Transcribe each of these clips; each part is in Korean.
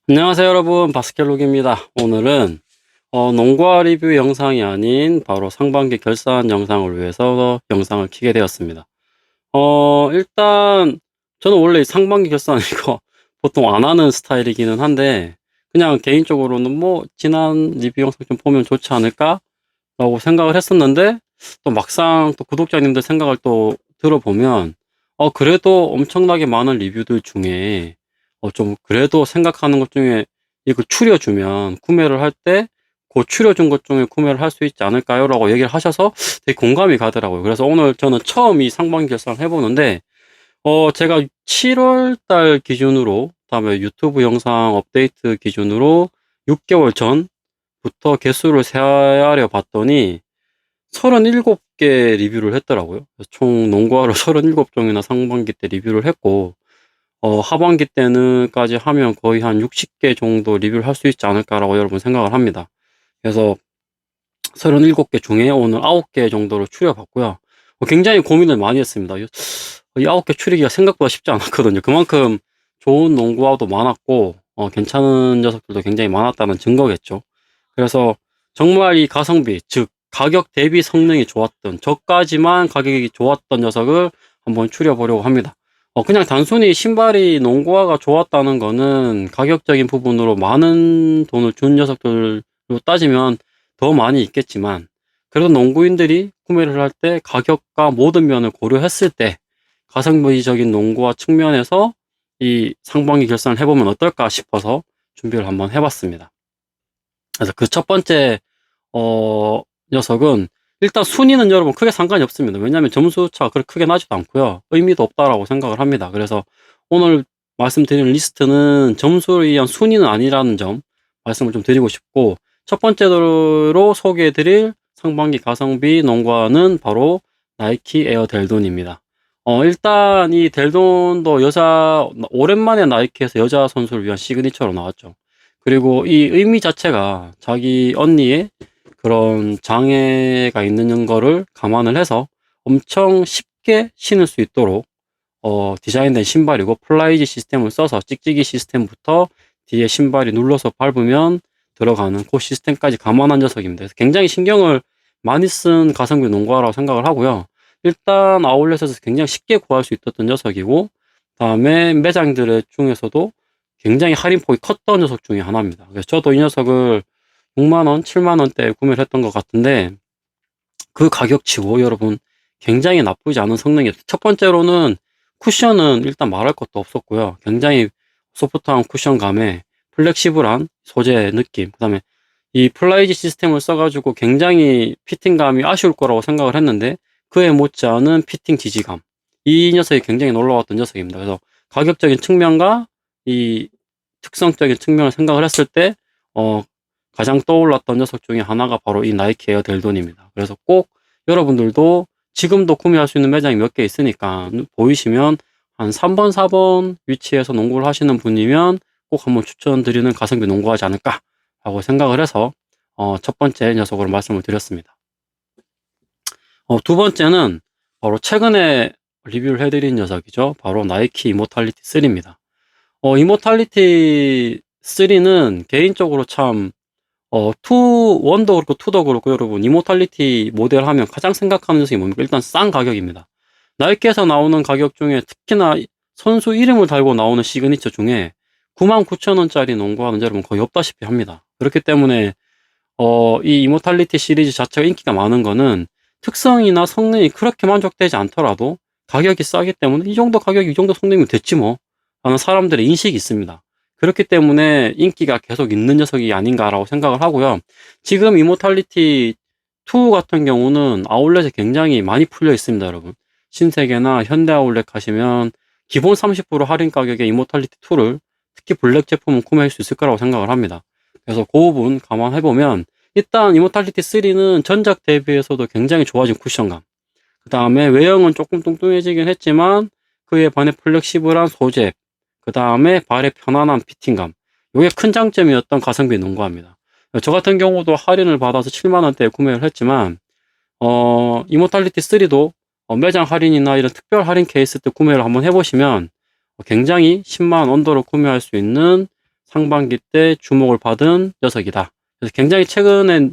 안녕하세요 여러분, 바스켓록입니다. 오늘은 농구화 리뷰 영상이 아닌 바로 상반기 결산 영상을 위해서 영상을 켜게 되었습니다. 일단 저는 원래 이 상반기 결산 이거 보통 안 하는 스타일이기는 한데, 그냥 개인적으로는 뭐 지난 리뷰 영상 좀 보면 좋지 않을까 라고 생각을 했었는데, 또 막상 또 구독자님들 생각을 또 들어보면 그래도 엄청나게 많은 리뷰들 중에 좀 그래도 생각하는 것 중에 이거 추려주면 구매를 할 때 그 추려준 것 중에 구매를 할 수 있지 않을까요? 라고 얘기를 하셔서 되게 공감이 가더라고요. 그래서 오늘 저는 처음 이 상반기 결산을 해보는데, 제가 7월 달 기준으로, 그다음에 유튜브 영상 업데이트 기준으로 6개월 전부터 개수를 세아려 봤더니 37개 리뷰를 했더라고요. 그래서 총 농구화를 37종이나 상반기 때 리뷰를 했고, 하반기 때는까지 하면 거의 한 60개 정도 리뷰를 할 수 있지 않을까라고 여러분 생각을 합니다. 그래서 37개 중에 오늘 9개 정도로 추려봤고요. 굉장히 고민을 많이 했습니다. 이 9개 추리기가 생각보다 쉽지 않았거든요. 그만큼 좋은 농구화도 많았고, 괜찮은 녀석들도 굉장히 많았다는 증거겠죠. 그래서 정말 이 가성비, 즉 가격 대비 성능이 좋았던, 저까지만 가격이 좋았던 녀석을 한번 추려보려고 합니다. 그냥 단순히 신발이 농구화가 좋았다는 거는 가격적인 부분으로 많은 돈을 준 녀석들로 따지면 더 많이 있겠지만, 그래도 농구인들이 구매를 할 때 가격과 모든 면을 고려했을 때 가성비적인 농구화 측면에서 이 상반기 결산을 해보면 어떨까 싶어서 준비를 한번 해봤습니다. 그래서 그 첫 번째 녀석은, 일단 순위는 여러분 크게 상관이 없습니다. 왜냐하면 점수차가 그렇게 크게 나지도 않고요. 의미도 없다라고 생각을 합니다. 그래서 오늘 말씀드리는 리스트는 점수에 의한 순위는 아니라는 점 말씀을 좀 드리고 싶고, 첫 번째로 소개해드릴 상반기 가성비 농구화는 바로 나이키 에어 델돈입니다. 일단 이 델돈도 오랜만에 나이키에서 여자 선수를 위한 시그니처로 나왔죠. 그리고 이 의미 자체가 자기 언니의 그런 장애가 있는 거를 감안을 해서 엄청 쉽게 신을 수 있도록 디자인된 신발이고, 플라이지 시스템을 써서 찍찍이 시스템부터 뒤에 신발이 눌러서 밟으면 들어가는 그 시스템까지 감안한 녀석입니다. 그래서 굉장히 신경을 많이 쓴 가성비 농구화라고 생각을 하고요. 일단 아울렛에서 굉장히 쉽게 구할 수 있었던 녀석이고, 다음에 매장들 중에서도 굉장히 할인폭이 컸던 녀석 중에 하나입니다. 그래서 저도 이 녀석을 6만원, 7만원대에 구매를 했던 것 같은데, 그 가격치고 여러분 굉장히 나쁘지 않은 성능이었어요. 첫 번째로는 쿠션은 일단 말할 것도 없었고요. 굉장히 소프트한 쿠션감에 플렉시블한 소재 느낌, 그 다음에 이 플라이지 시스템을 써가지고 굉장히 피팅감이 아쉬울 거라고 생각을 했는데 그에 못지않은 피팅 지지감, 이 녀석이 굉장히 놀라웠던 녀석입니다. 그래서 가격적인 측면과 이 특성적인 측면을 생각을 했을 때 가장 떠올랐던 녀석 중에 하나가 바로 이 나이키 에어 델돈입니다. 그래서 꼭 여러분들도 지금도 구매할 수 있는 매장이 몇 개 있으니까 보이시면 한 3번, 4번 위치에서 농구를 하시는 분이면 꼭 한번 추천드리는 가성비 농구하지 않을까 라고 생각을 해서 첫 번째 녀석으로 말씀을 드렸습니다. 두 번째는 바로 최근에 리뷰를 해드린 녀석이죠. 바로 나이키 이모탈리티 3입니다. 이모탈리티 3는 개인적으로 참 1도 그렇고 2도 그렇고 여러분, 이모탈리티 모델 하면 가장 생각하는 녀석이 뭡니까? 일단 싼 가격입니다. 나이키에서 나오는 가격 중에 특히나 선수 이름을 달고 나오는 시그니처 중에 99,000원짜리 농구화는 여러분 거의 없다시피 합니다. 그렇기 때문에 이 이모탈리티 시리즈 자체가 인기가 많은 거는 특성이나 성능이 그렇게 만족되지 않더라도 가격이 싸기 때문에 이 정도 가격이 이 정도 성능이면 됐지 뭐 하는 사람들의 인식이 있습니다. 그렇기 때문에 인기가 계속 있는 녀석이 아닌가라고 생각을 하고요. 지금 이모탈리티 2 같은 경우는 아울렛에 굉장히 많이 풀려 있습니다, 여러분. 신세계나 현대 아울렛 가시면 기본 30% 할인 가격에 이모탈리티 2를, 특히 블랙 제품은 구매할 수 있을 거라고 생각을 합니다. 그래서 그 부분 감안해보면 일단 이모탈리티 3는 전작 대비해서도 굉장히 좋아진 쿠션감, 그 다음에 외형은 조금 뚱뚱해지긴 했지만 그에 반해 플렉시블한 소재, 그 다음에 발의 편안한 피팅감, 이게 큰 장점이었던 가성비 농구화입니다. 저 같은 경우도 할인을 받아서 7만원대에 구매를 했지만 이모탈리티 3도 매장 할인이나 이런 특별 할인 케이스 때 구매를 한번 해보시면 굉장히 10만원 언더로 구매할 수 있는 상반기 때 주목을 받은 녀석이다. 그래서 굉장히 최근에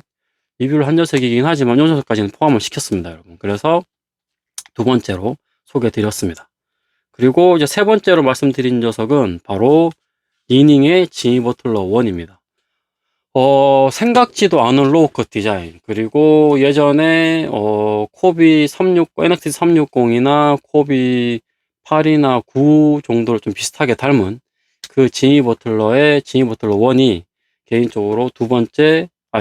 리뷰를 한 녀석이긴 하지만 이 녀석까지는 포함을 시켰습니다, 여러분. 그래서 두 번째로 소개해 드렸습니다. 그리고 이제 세 번째로 말씀드린 녀석은 바로 리닝의 지미 버틀러 1입니다. 생각지도 않은 로우컷 디자인, 그리고 예전에 코비 360, NXT 360이나 코비 8이나 9 정도를 좀 비슷하게 닮은 그 지미 버틀러의 지미 버틀러 1이 개인적으로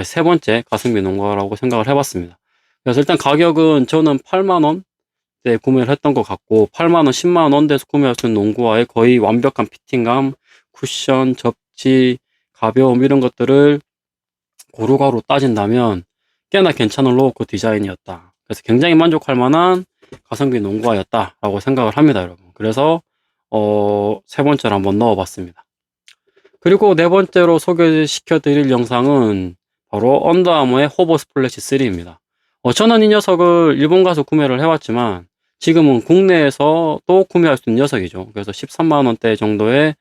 세 번째 가성비 농구라고 생각을 해봤습니다. 그래서 일단 가격은 저는 8만원 때 구매를 했던 것 같고, 8만원, 10만원 대에서 구매할 수 있는 농구화의 거의 완벽한 피팅감, 쿠션, 접지, 가벼움 이런 것들을 고루고루 따진다면 꽤나 괜찮은 로우컷 디자인이었다. 그래서 굉장히 만족할 만한 가성비 농구화였다라고 생각을 합니다, 여러분. 그래서 세 번째로 한번 넣어봤습니다. 그리고 네 번째로 소개시켜드릴 영상은 바로 언더아머의 호버 스플래시 3입니다. 저는 이 녀석을 일본 가서 구매를 해왔지만 지금은 국내에서 또 구매할 수 있는 녀석이죠. 그래서 13만원대 정도의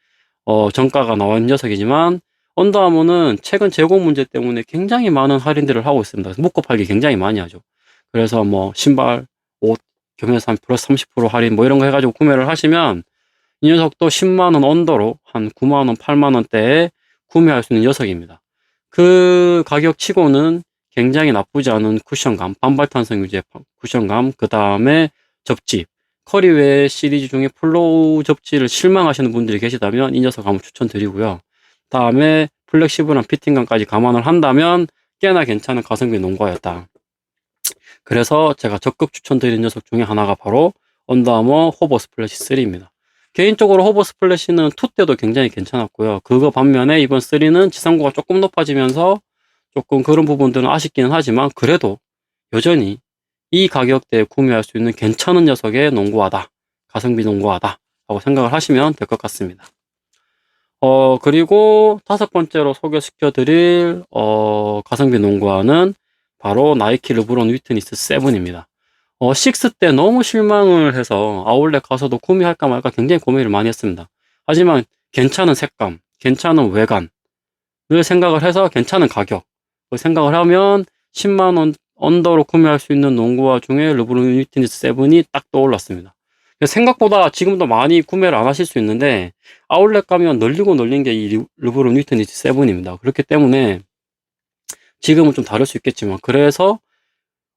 정가가 나온 녀석이지만 언더아머는 최근 재고 문제 때문에 굉장히 많은 할인들을 하고 있습니다. 묶어 팔기 굉장히 많이 하죠. 그래서 뭐 신발, 옷 겸해서 한 플러스 30% 할인 뭐 이런 거 해가지고 구매를 하시면 이 녀석도 10만원 언더로 한 9만원, 8만원대에 구매할 수 있는 녀석입니다. 그 가격 치고는 굉장히 나쁘지 않은 쿠션감, 반발탄성 유지의 쿠션감, 그 다음에 접지, 커리웨어 시리즈 중에 플로우 접지를 실망하시는 분들이 계시다면 이 녀석 한번 추천드리고요. 다음에 플렉시블한 피팅감까지 감안을 한다면 꽤나 괜찮은 가성비 농구화였다. 그래서 제가 적극 추천드린 녀석 중에 하나가 바로 언더아머 호버 스플래시 3입니다. 개인적으로 호버 스플래시는 2 때도 굉장히 괜찮았고요. 그거 반면에 이번 3는 지상고가 조금 높아지면서 조금 그런 부분들은 아쉽기는 하지만 그래도 여전히 이 가격대에 구매할 수 있는 괜찮은 녀석의 농구화다. 가성비 농구화다. 라고 생각을 하시면 될 것 같습니다. 그리고 다섯 번째로 소개시켜드릴 가성비 농구화는 바로 나이키 르브론 위트니스 7입니다. 6 때 너무 실망을 해서 아울렛 가서도 구매할까 말까 굉장히 고민을 많이 했습니다. 하지만 괜찮은 색감, 괜찮은 외관을 생각을 해서 괜찮은 가격을 생각을 하면 10만원 언더로 구매할 수 있는 농구화 중에 르브론 위트니스 7이 딱 떠올랐습니다. 생각보다 지금도 많이 구매를 안 하실 수 있는데 아울렛 가면 널리고 널린 게 이 르브론 위트니스 7입니다. 그렇기 때문에 지금은 좀 다를 수 있겠지만 그래서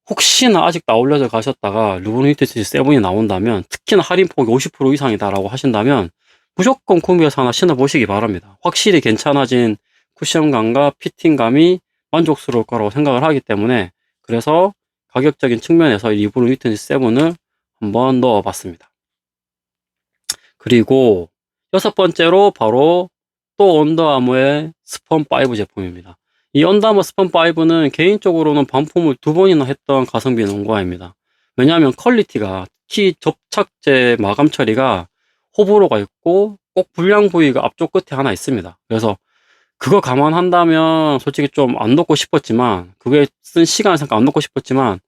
혹시나 아직도 아울렛을 가셨다가 르브론 위트니스 7이 나온다면 특히나 할인폭이 50% 이상이다라고 하신다면 무조건 구매해서 하나 신어보시기 바랍니다. 확실히 괜찮아진 쿠션감과 피팅감이 만족스러울 거라고 생각을 하기 때문에 그래서 가격적인 측면에서 이 르브론 위트니스 7을 한번 넣어봤습니다. 그리고 여섯 번째로 바로 또 언더아머의 스펀5 제품입니다. 이 언더아머 스펀5는 개인적으로는 반품을 2번이나 했던 가성비 농구화입니다. 왜냐하면 퀄리티가 특히 접착제 마감 처리가 호불호가 있고 꼭 불량 부위가 앞쪽 끝에 하나 있습니다. 그래서 그거 감안한다면 솔직히 좀 안 넣고 싶었지만 그게 쓴 시간을 생각 안 넣고 싶었지만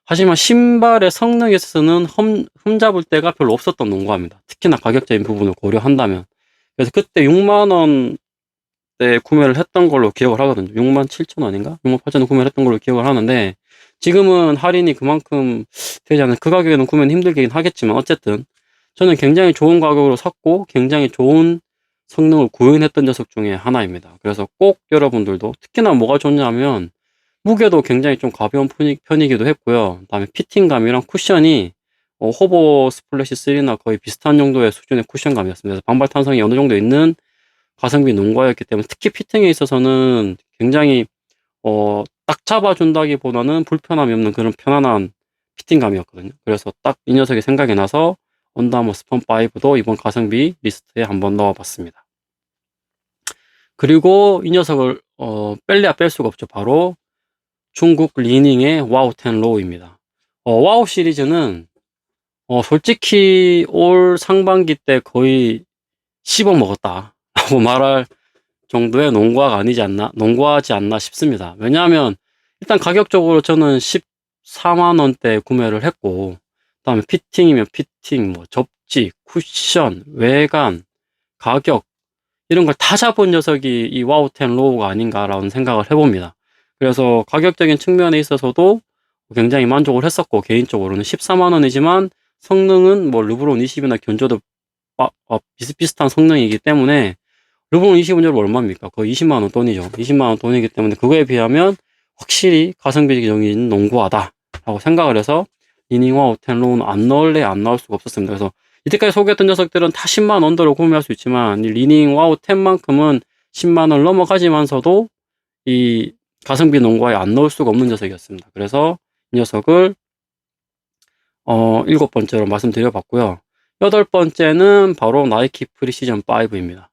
하지만 신발의 성능에 있어서는 흠잡을 데가 별로 없었던 농구화입니다. 특히나 가격적인 부분을 고려한다면. 그래서 그때 6만원 때 구매를 했던 걸로 기억을 하거든요. 67,000원인가? 68,000원 구매를 했던 걸로 기억을 하는데 지금은 할인이 그만큼 되지 않은 그 가격에는 구매는 힘들긴 하겠지만 어쨌든 저는 굉장히 좋은 가격으로 샀고 굉장히 좋은 성능을 구현했던 녀석 중에 하나입니다. 그래서 꼭 여러분들도 특히나 뭐가 좋냐면 무게도 굉장히 좀 가벼운 편이기도 했고요. 그다음에 피팅감이랑 쿠션이 호버 스플래시 3나 거의 비슷한 정도의 수준의 쿠션감이었습니다. 그래서 반발 탄성이 어느 정도 있는 가성비 농구화였기 때문에 특히 피팅에 있어서는 굉장히 딱 잡아준다기보다는 불편함이 없는 그런 편안한 피팅감이었거든요. 그래서 딱 이 녀석이 생각이 나서 언더아머 스펀5도 이번 가성비 리스트에 한번 넣어봤습니다. 그리고 이 녀석을 뺄래야 뺄 수가 없죠. 바로 중국 리닝의 와우 10 로우입니다. 와우 시리즈는 솔직히 올 상반기 때 거의 씹어 먹었다 라고 말할 정도의 농구화가 아니지 않나, 농구하지 않나 싶습니다. 왜냐하면 일단 가격적으로 저는 14만원대 구매를 했고 그다음에 피팅이면 피팅, 뭐 접지, 쿠션, 외관, 가격 이런 걸 다 잡은 녀석이 이 와우10 로우가 아닌가라는 생각을 해봅니다. 그래서 가격적인 측면에 있어서도 굉장히 만족을 했었고, 개인적으로는 14만 원이지만 성능은 뭐 르브론 20이나 견줘도 비슷비슷한 성능이기 때문에, 르브론 20은 여러분 얼마입니까? 거의 20만 원 돈이죠. 20만 원 돈이기 때문에 그거에 비하면 확실히 가성비적인 농구하다라고 생각을 해서 리닝 와우10 로우는 안 넣을래 안 나올 수가 없었습니다. 그래서 이때까지 소개했던 녀석들은 다 10만 언더로 구매할 수 있지만 이 리닝 와우10만큼은 10만 원 넘어가지만서도 이 가성비 농구화에 안 넣을 수가 없는 녀석이었습니다. 그래서 이 녀석을 7번째로 말씀드려봤고요. 8번째는 바로 나이키 프리시즌 5입니다.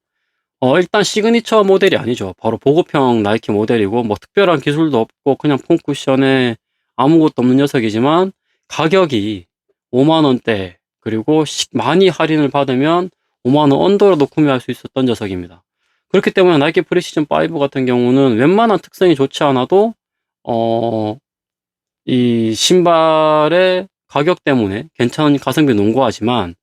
일단 시그니처 모델이 아니죠. 바로 보급형 나이키 모델이고 뭐 특별한 기술도 없고 그냥 폼 쿠션에 아무것도 없는 녀석이지만 가격이 5만 원대, 그리고 많이 할인을 받으면 5만 원 언더로도 구매할 수 있었던 녀석입니다. 그렇기 때문에 나이키 프리시즌 5 같은 경우는 웬만한 특성이 좋지 않아도 이 신발의 가격 때문에 괜찮은 가성비 농구하지만,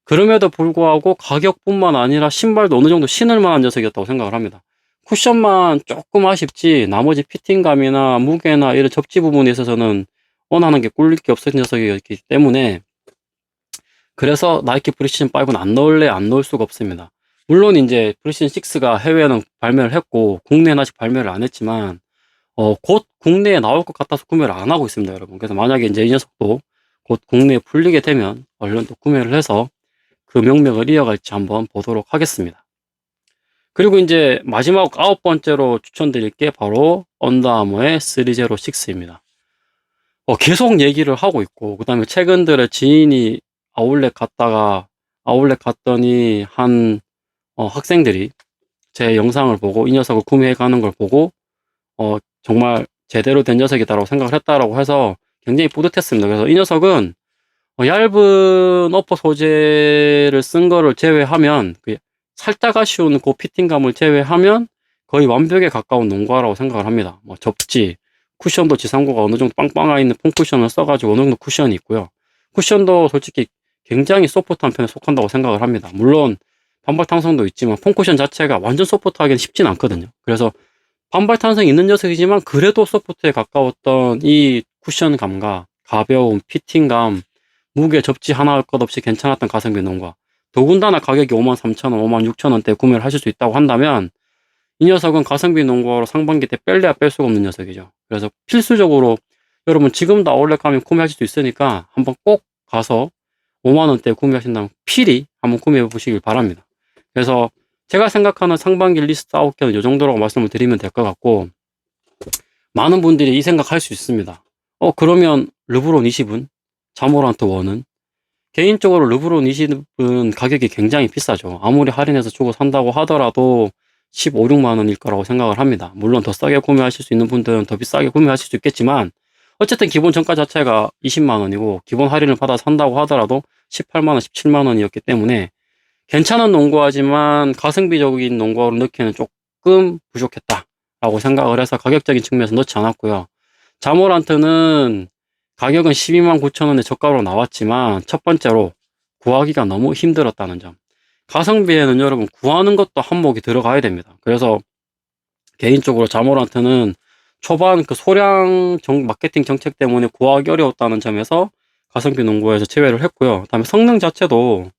그럼에도 불구하고 가격뿐만 아니라 신발도 어느 정도 신을 만한 녀석이었다고 생각을 합니다. 쿠션만 조금 아쉽지 나머지 피팅감이나 무게나 이런 접지 부분에 있어서는 원하는 게 꿀릴 게 없었던 녀석이었기 때문에, 그래서 나이키 프리시즌 5는 안 넣을래 안 넣을 수가 없습니다. 물론 이제 프리시즌 6가 해외에는 발매를 했고 국내에는 아직 발매를 안 했지만 곧 국내에 나올 것 같아서 구매를 안 하고 있습니다, 여러분. 그래서 만약에 이제 이 녀석도 곧 국내에 풀리게 되면 얼른 또 구매를 해서 그 명맥을 이어갈지 한번 보도록 하겠습니다. 그리고 이제 마지막 9번째로 추천드릴 게 바로 언더아머의 306입니다. 계속 얘기를 하고 있고, 그 다음에 최근 들에 지인이 아울렛 갔더니 한 학생들이 제 영상을 보고 이 녀석을 구매해 가는 걸 보고 정말 제대로 된 녀석이다라고 생각을 했다라고 해서 굉장히 뿌듯했습니다. 그래서 이 녀석은 얇은 어퍼 소재를 쓴 거를 제외하면, 살짝 아쉬운 그 피팅감을 제외하면 거의 완벽에 가까운 농구화라고 생각을 합니다. 뭐 접지, 쿠션도 지상고가 어느 정도 빵빵한 있는 폼 쿠션을 써가지고 어느 정도 쿠션이 있고요. 쿠션도 솔직히 굉장히 소프트한 편에 속한다고 생각을 합니다. 물론 반발 탄성도 있지만 폼 쿠션 자체가 완전 소프트하기는 쉽진 않거든요. 그래서 반발 탄성이 있는 녀석이지만 그래도 소프트에 가까웠던 이 쿠션감과 가벼움, 피팅감, 무게, 접지 하나 할 것 없이 괜찮았던 가성비 농구화. 더군다나 가격이 53,000원, 56,000원대에 구매를 하실 수 있다고 한다면 이 녀석은 가성비 농구화로 상반기 때 뺄래야 뺄 수가 없는 녀석이죠. 그래서 필수적으로 여러분 지금도 아울렛 가면 구매하실 수 있으니까 한번 꼭 가서 5만원대에 구매하신다면 필히 한번 구매해 보시길 바랍니다. 그래서 제가 생각하는 상반기 리스트 9개는 이 정도라고 말씀을 드리면 될 것 같고, 많은 분들이 이 생각할 수 있습니다. 그러면 르브론 20은? 자모란트 1은? 개인적으로 르브론 20은 가격이 굉장히 비싸죠. 아무리 할인해서 주고 산다고 하더라도 15, 16만 원일 거라고 생각을 합니다. 물론 더 싸게 구매하실 수 있는 분들은 더 비싸게 구매하실 수 있겠지만 어쨌든 기본 정가 자체가 20만 원이고 기본 할인을 받아 산다고 하더라도 18만 원, 17만 원이었기 때문에 괜찮은 농구화지만 가성비적인 농구화로 넣기에는 조금 부족했다라고 생각을 해서 가격적인 측면에서 넣지 않았고요. 자모란트는 가격은 12만 9천 원에 저가로 나왔지만 첫 번째로 구하기가 너무 힘들었다는 점. 가성비에는 여러분 구하는 것도 한몫이 들어가야 됩니다. 그래서 개인적으로 자모란트는 초반 그 소량 마케팅 정책 때문에 구하기 어려웠다는 점에서 가성비 농구화에서 제외를 했고요. 그다음에 성능 자체도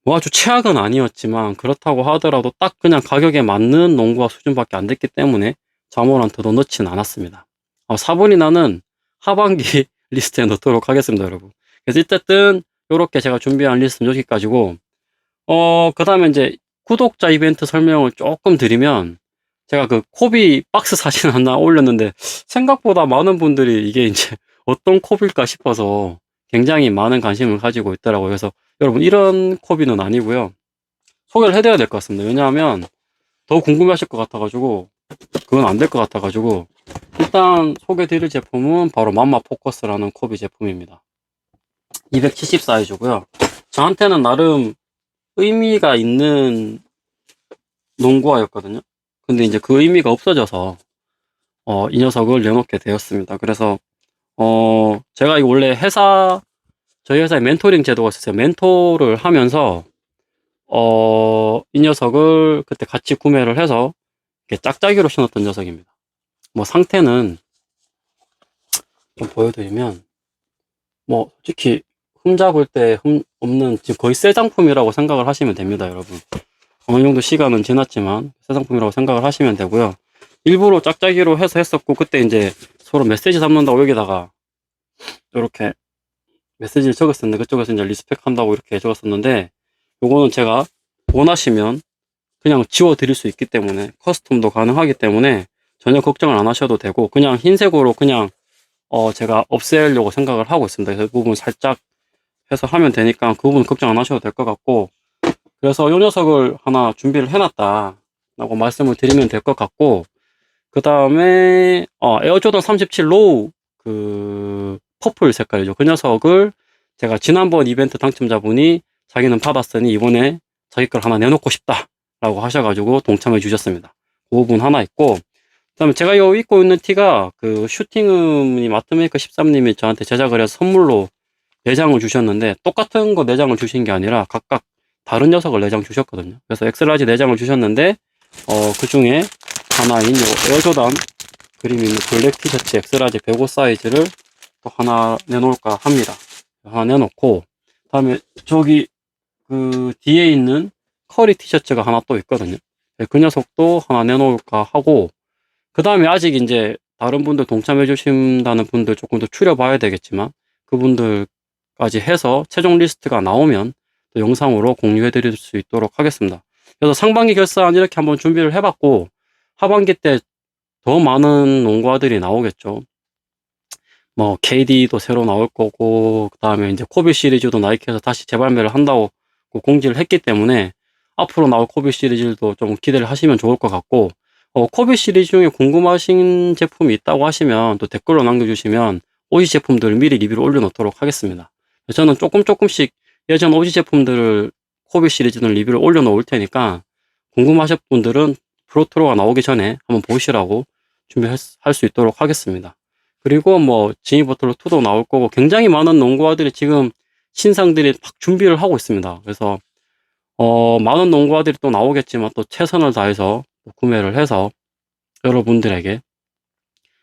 뭐 아주 최악은 아니었지만 그렇다고 하더라도 딱 그냥 가격에 맞는 농구화 수준밖에 안 됐기 때문에 자모란트도 넣지는 않았습니다. 4분이 나는 하반기 리스트에 넣도록 하겠습니다, 여러분. 그래서 어쨌든 요렇게 제가 준비한 리스트는 여기까지고, 그 다음에 이제 구독자 이벤트 설명을 조금 드리면, 제가 그 코비 박스 사진 하나 올렸는데 생각보다 많은 분들이 이게 이제 어떤 코비일까 싶어서 굉장히 많은 관심을 가지고 있더라고요. 그래서 여러분 이런 코비는 아니고요. 소개를 해드려야 될 것 같습니다. 왜냐하면 더 궁금해하실 것 같아가지고, 그건 안 될 것 같아가지고, 일단 소개드릴 제품은 바로 맘마 포커스라는 코비 제품입니다. 270 사이즈고요. 저한테는 나름 의미가 있는 농구화였거든요. 근데 이제 그 의미가 없어져서 이 녀석을 내놓게 되었습니다. 그래서 제가 원래 저희 회사에 멘토링 제도가 있었어요. 멘토를 하면서 이 녀석을 그때 같이 구매를 해서 이렇게 짝짝이로 신었던 녀석입니다. 뭐 상태는 좀 보여드리면, 뭐 솔직히 흠잡을 때 없는 지금 거의 새 상품이라고 생각을 하시면 됩니다, 여러분. 어느 정도 시간은 지났지만 새 상품이라고 생각을 하시면 되고요. 일부러 짝짝이로 해서 했었고, 그때 이제 서로 메시지 담는다고 여기다가 이렇게 메시지를 적었었는데, 그쪽에서 이제 리스펙 한다고 이렇게 적었었는데, 요거는 제가 원하시면 그냥 지워 드릴 수 있기 때문에, 커스텀도 가능하기 때문에 전혀 걱정을 안 하셔도 되고, 그냥 흰색으로 그냥 제가 없애려고 생각을 하고 있습니다. 그래서 그 부분 살짝 해서 하면 되니까 그 부분 걱정 안 하셔도 될 것 같고, 그래서 이 녀석을 하나 준비를 해놨다 라고 말씀을 드리면 될 것 같고, 그 다음에 에어조던 37 로우 그 퍼플 색깔이죠. 그 녀석을 제가 지난번 이벤트 당첨자분이 자기는 받았으니 이번에 자기 걸 하나 내놓고 싶다 라고 하셔가지고 동참해 주셨습니다. 그 부분 하나 있고, 그 다음에 제가 요 입고 있는 티가 그 슈팅음이 마트메이커 13님이 저한테 제작을 해서 선물로 4장을 주셨는데, 똑같은 거 4장을 주신 게 아니라 각각 다른 녀석을 4장 주셨거든요. 그래서 엑스라지 4장을 주셨는데, 그 중에 하나인 요 에어조단 그림 있는 블랙 티셔츠 엑스라지 105 사이즈를 또 하나 내놓을까 합니다. 하나 내놓고, 다음에 저기 그 뒤에 있는 커리 티셔츠가 하나 또 있거든요. 그 녀석도 하나 내놓을까 하고, 그 다음에 아직 이제 다른 분들 동참해 주신다는 분들 조금 더 추려봐야 되겠지만, 그분들까지 해서 최종 리스트가 나오면 또 영상으로 공유해 드릴 수 있도록 하겠습니다. 그래서 상반기 결산 이렇게 한번 준비를 해봤고, 하반기 때 더 많은 농구화들이 나오겠죠. 뭐 KD도 새로 나올 거고, 그 다음에 이제 코비 시리즈도 나이키에서 다시 재발매를 한다고 공지를 했기 때문에 앞으로 나올 코비 시리즈도 좀 기대를 하시면 좋을 것 같고, 코비 시리즈 중에 궁금하신 제품이 있다고 하시면 또 댓글로 남겨주시면 오지 제품들을 미리 리뷰를 올려놓도록 하겠습니다. 저는 조금씩 예전 오지 제품들을 코비 시리즈는 리뷰를 올려놓을 테니까 궁금하신 분들은 프로토로가 나오기 전에 한번 보시라고 준비할 수 있도록 하겠습니다. 그리고 뭐 지니 버틀러 2도 나올 거고, 굉장히 많은 농구화들이 지금 신상들이 막 준비를 하고 있습니다. 그래서 많은 농구화들이 또 나오겠지만 또 최선을 다해서 구매를 해서 여러분들에게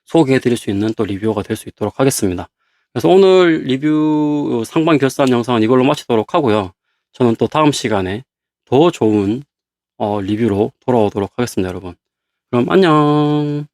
소개해 드릴 수 있는 또 리뷰어가 될 수 있도록 하겠습니다. 그래서 오늘 리뷰 상반 결산 영상은 이걸로 마치도록 하고요. 저는 또 다음 시간에 더 좋은 리뷰로 돌아오도록 하겠습니다, 여러분. 그럼 안녕.